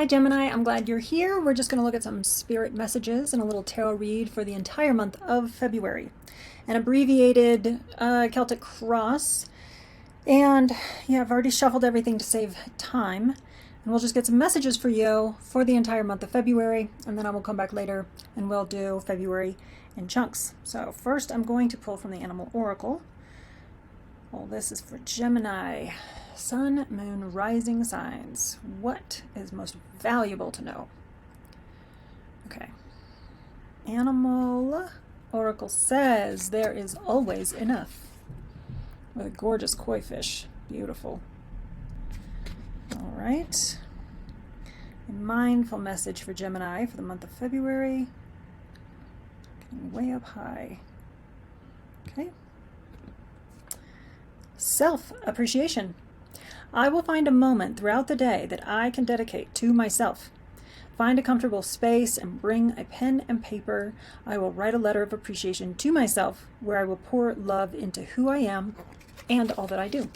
Hi Gemini, I'm glad you're here. We're just going to look at some spirit messages and a little tarot read for the entire month of February. An abbreviated Celtic cross. And yeah, I've already shuffled everything to save time. And we'll just get some messages for you for the entire month of February. And then I will come back later and we'll do February in chunks. So first I'm going to pull from the Animal Oracle. Well, this is for Gemini. Sun, Moon, Rising signs. What is most valuable to know? Okay. Animal Oracle says there is always enough. With a gorgeous koi fish. Beautiful. All right. A mindful message for Gemini for the month of February. Getting way up high. Okay. Self-appreciation. I will find a moment throughout the day that I can dedicate to myself. Find a comfortable space and bring a pen and paper. I will write a letter of appreciation to myself where I will pour love into who I am and all that I do.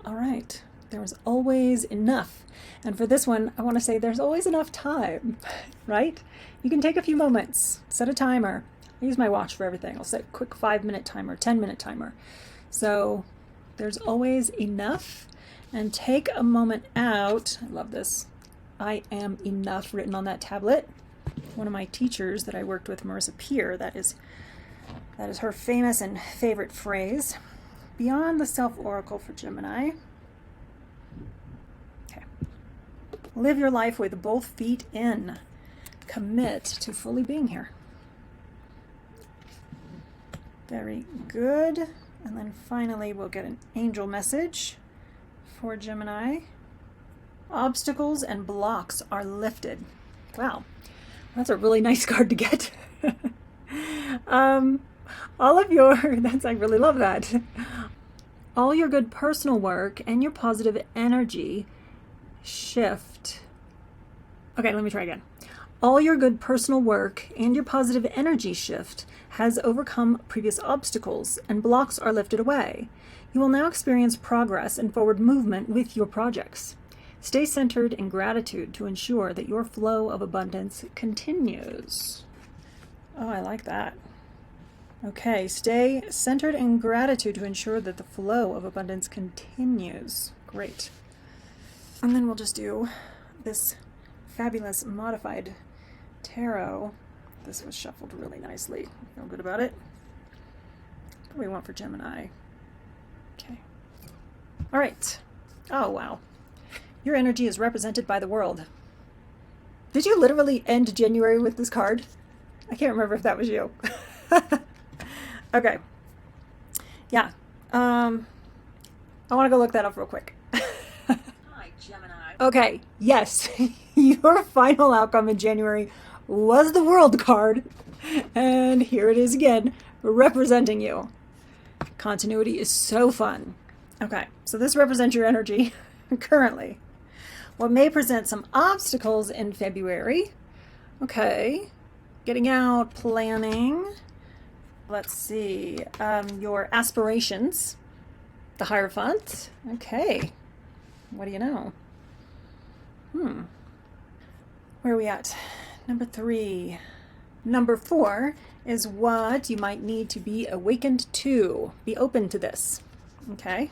All right. There is always enough. And for this one, I want to say there's always enough time, right? You can take a few moments, set a timer. I use my watch for everything. I'll set a quick 5-minute timer, 10-minute timer. So there's always enough, and take a moment out. I love this. I am enough written on that tablet. One of my teachers that I worked with, Marissa Peer, that is her famous and favorite phrase. Beyond the Self-Oracle for Gemini. Okay. Live your life with both feet in. Commit to fully being here. Very good. And then finally, we'll get an angel message for Gemini. Obstacles and blocks are lifted. Wow, that's a really nice card to get. All of your, I really love that. All your good personal work and your positive energy shift. Okay, let me try again. All your good personal work and your positive energy shift has overcome previous obstacles and blocks are lifted away. You will now experience progress and forward movement with your projects. Stay centered in gratitude to ensure that your flow of abundance continues. Oh, I like that. Okay, stay centered in gratitude to ensure that the flow of abundance continues. Great. And then we'll just do this fabulous modified tarot. This was shuffled really nicely. Feel good about it. What do we want for Gemini? Okay. All right. Oh, wow. Your energy is represented by the world. Did you literally end January with this card? I can't remember if that was you. Okay. Yeah. I want to go look that up real quick. Hi, Gemini. Okay. Yes. Your final outcome in January was the World card, and here it is again, representing you. Continuity is so fun. Okay, so this represents your energy currently. What may present some obstacles in February. Okay, getting out, planning. Let's see, your aspirations, the Hierophant. Okay, what do you know? Where are we at? Number 3. Number 4 is what you might need to be awakened to. Be open to this. Okay.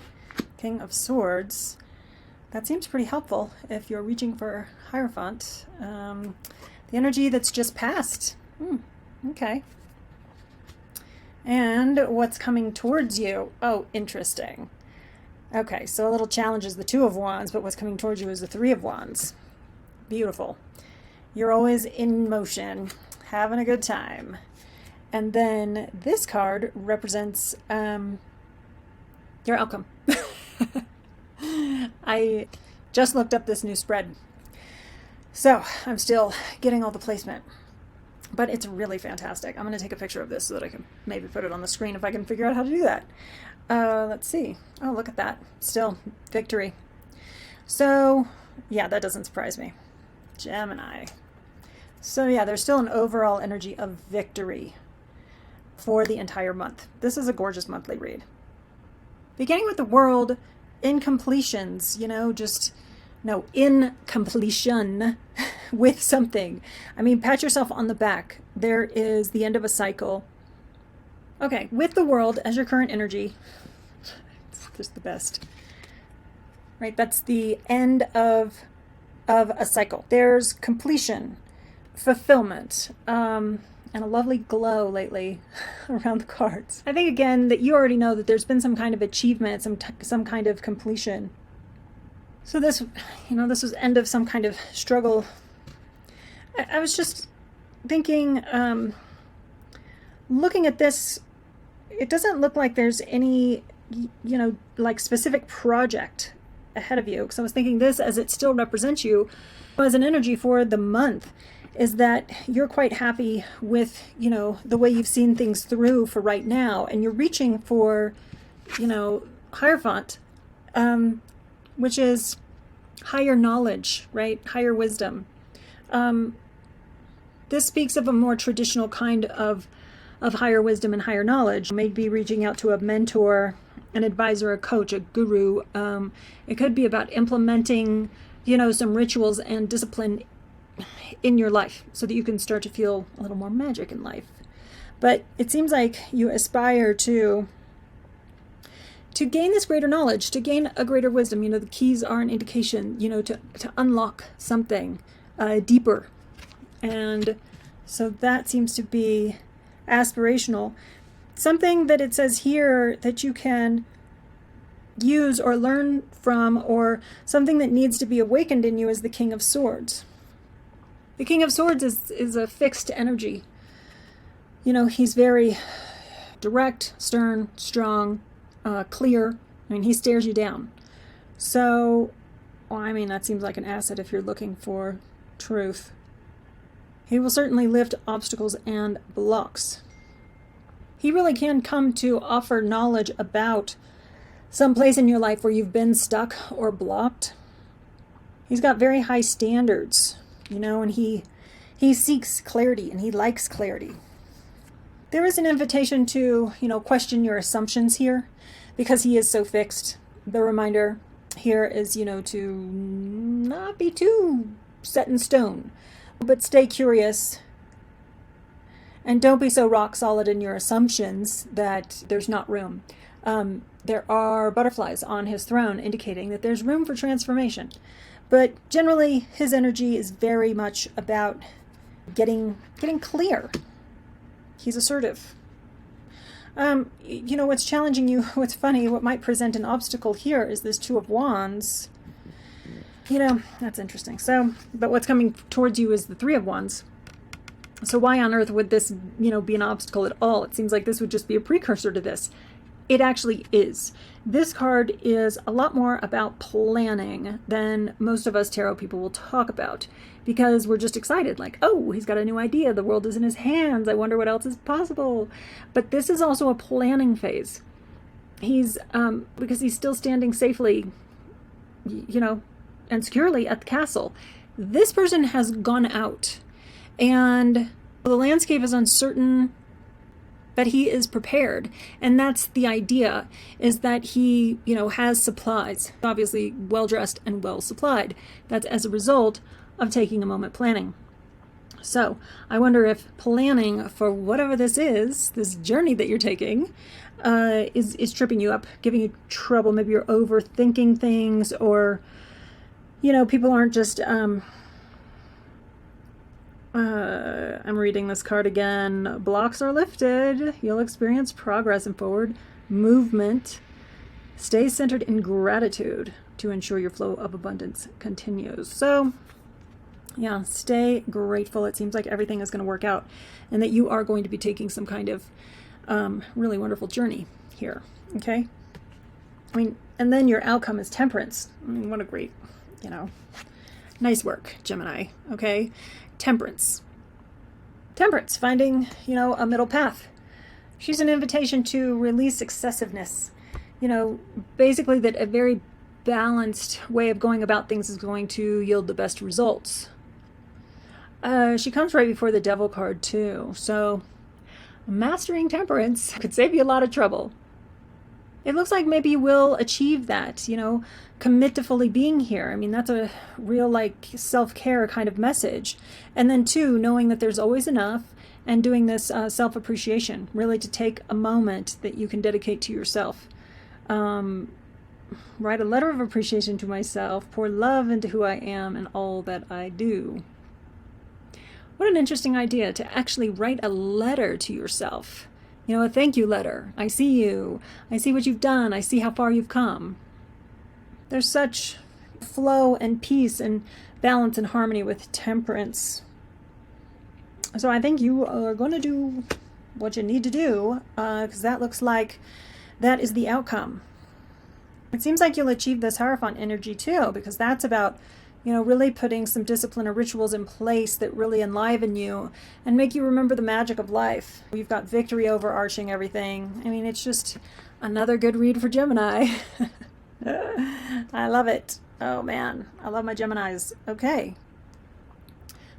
King of Swords. That seems pretty helpful if you're reaching for Hierophant. The energy that's just passed. Okay. And what's coming towards you? Oh, interesting. Okay, so a little challenge is the 2 of Wands, but what's coming towards you is the 3 of Wands. Beautiful. You're always in motion, having a good time. And then this card represents your outcome. I just looked up this new spread. So I'm still getting all the placement. But it's really fantastic. I'm going to take a picture of this so that I can maybe put it on the screen if I can figure out how to do that. Let's see. Oh, look at that. Still, victory. So, yeah, that doesn't surprise me. Gemini. So yeah, there's still an overall energy of victory for the entire month. This is a gorgeous monthly read. Beginning with the World, incompletions, just no, in completion with something. I mean, pat yourself on the back. There is the end of a cycle. Okay, with the world as your current energy, it's just the best. Right, that's the end of a cycle. There's completion, fulfillment, and a lovely glow lately around the cards. I think again that you already know that there's been some kind of achievement, some kind of completion. So this, this was end of some kind of struggle. I was just thinking, looking at this, it doesn't look like there's any, like specific project ahead of you. Because I was thinking this, as it still represents you as an energy for the month, is that you're quite happy with, the way you've seen things through for right now. And you're reaching for, Hierophant, which is higher knowledge, right? Higher wisdom. This speaks of a more traditional kind of higher wisdom and higher knowledge. Maybe reaching out to a mentor, an advisor, a coach, a guru. It could be about implementing, some rituals and discipline in your life so that you can start to feel a little more magic in life. But it seems like you aspire to gain this greater knowledge, to gain a greater wisdom. The keys are an indication, to unlock something deeper. And so that seems to be aspirational. Something that it says here that you can use or learn from, or something that needs to be awakened in you, is the King of Swords. The King of Swords is a fixed energy. He's very direct, stern, strong, clear. He stares you down. So, that seems like an asset if you're looking for truth. He will certainly lift obstacles and blocks. He really can come to offer knowledge about some place in your life where you've been stuck or blocked. He's got very high standards, and he seeks clarity, and he likes clarity. There is an invitation to, question your assumptions here, because he is so fixed. The reminder here is, to not be too set in stone, but stay curious. And don't be so rock solid in your assumptions that there's not room. There are butterflies on his throne indicating that there's room for transformation. But generally, his energy is very much about getting clear. He's assertive. What's challenging you, what's funny, what might present an obstacle here is this Two of Wands. That's interesting. So, but what's coming towards you is the Three of Wands. So why on earth would this, be an obstacle at all? It seems like this would just be a precursor to this. It actually is. This card is a lot more about planning than most of us tarot people will talk about, because we're just excited, like, oh, he's got a new idea. The world is in his hands. I wonder what else is possible. But this is also a planning phase. He's, because he's still standing safely, and securely at the castle. This person has gone out, and the landscape is uncertain, but he is prepared. And that's the idea, is that he, has supplies, obviously well-dressed and well-supplied. That's as a result of taking a moment planning. So I wonder if planning for whatever this is, this journey that you're taking, is tripping you up, giving you trouble. Maybe you're overthinking things, or, people aren't just, I'm reading this card again. Blocks are lifted. You'll experience progress and forward movement. Stay centered in gratitude to ensure your flow of abundance continues. So, yeah, stay grateful. It seems like everything is going to work out, and that you are going to be taking some kind of really wonderful journey here. Okay? And then your outcome is temperance. What a great, nice work, Gemini. Okay? Temperance, finding, a middle path. She's an invitation to release excessiveness. Basically that a very balanced way of going about things is going to yield the best results. She comes right before the Devil card too. So mastering temperance could save you a lot of trouble. it looks like maybe you will achieve that, you know, commit to fully being here. I mean, that's a real like self-care kind of message. And then two, knowing that there's always enough, and doing this self-appreciation, really to take a moment that you can dedicate to yourself. Write a letter of appreciation to myself, pour love into who I am and all that I do. What an interesting idea to actually write a letter to yourself. You know, a thank you letter. I see you. I see what you've done. I see how far you've come. There's such flow and peace and balance and harmony with temperance. So I think you are going to do what you need to do, because that looks like that is the outcome. It seems like you'll achieve this Hierophant energy too, because that's about, you know, really putting some discipline or rituals in place that really enliven you and make you remember the magic of life. You've got victory overarching everything. I mean, it's just another good read for Gemini. I love it. Oh man, I love my Geminis. Okay,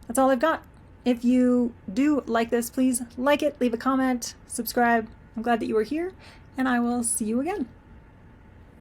that's all I've got. If you do like this, please like it, leave a comment, subscribe. I'm glad that you were here, and I will see you again.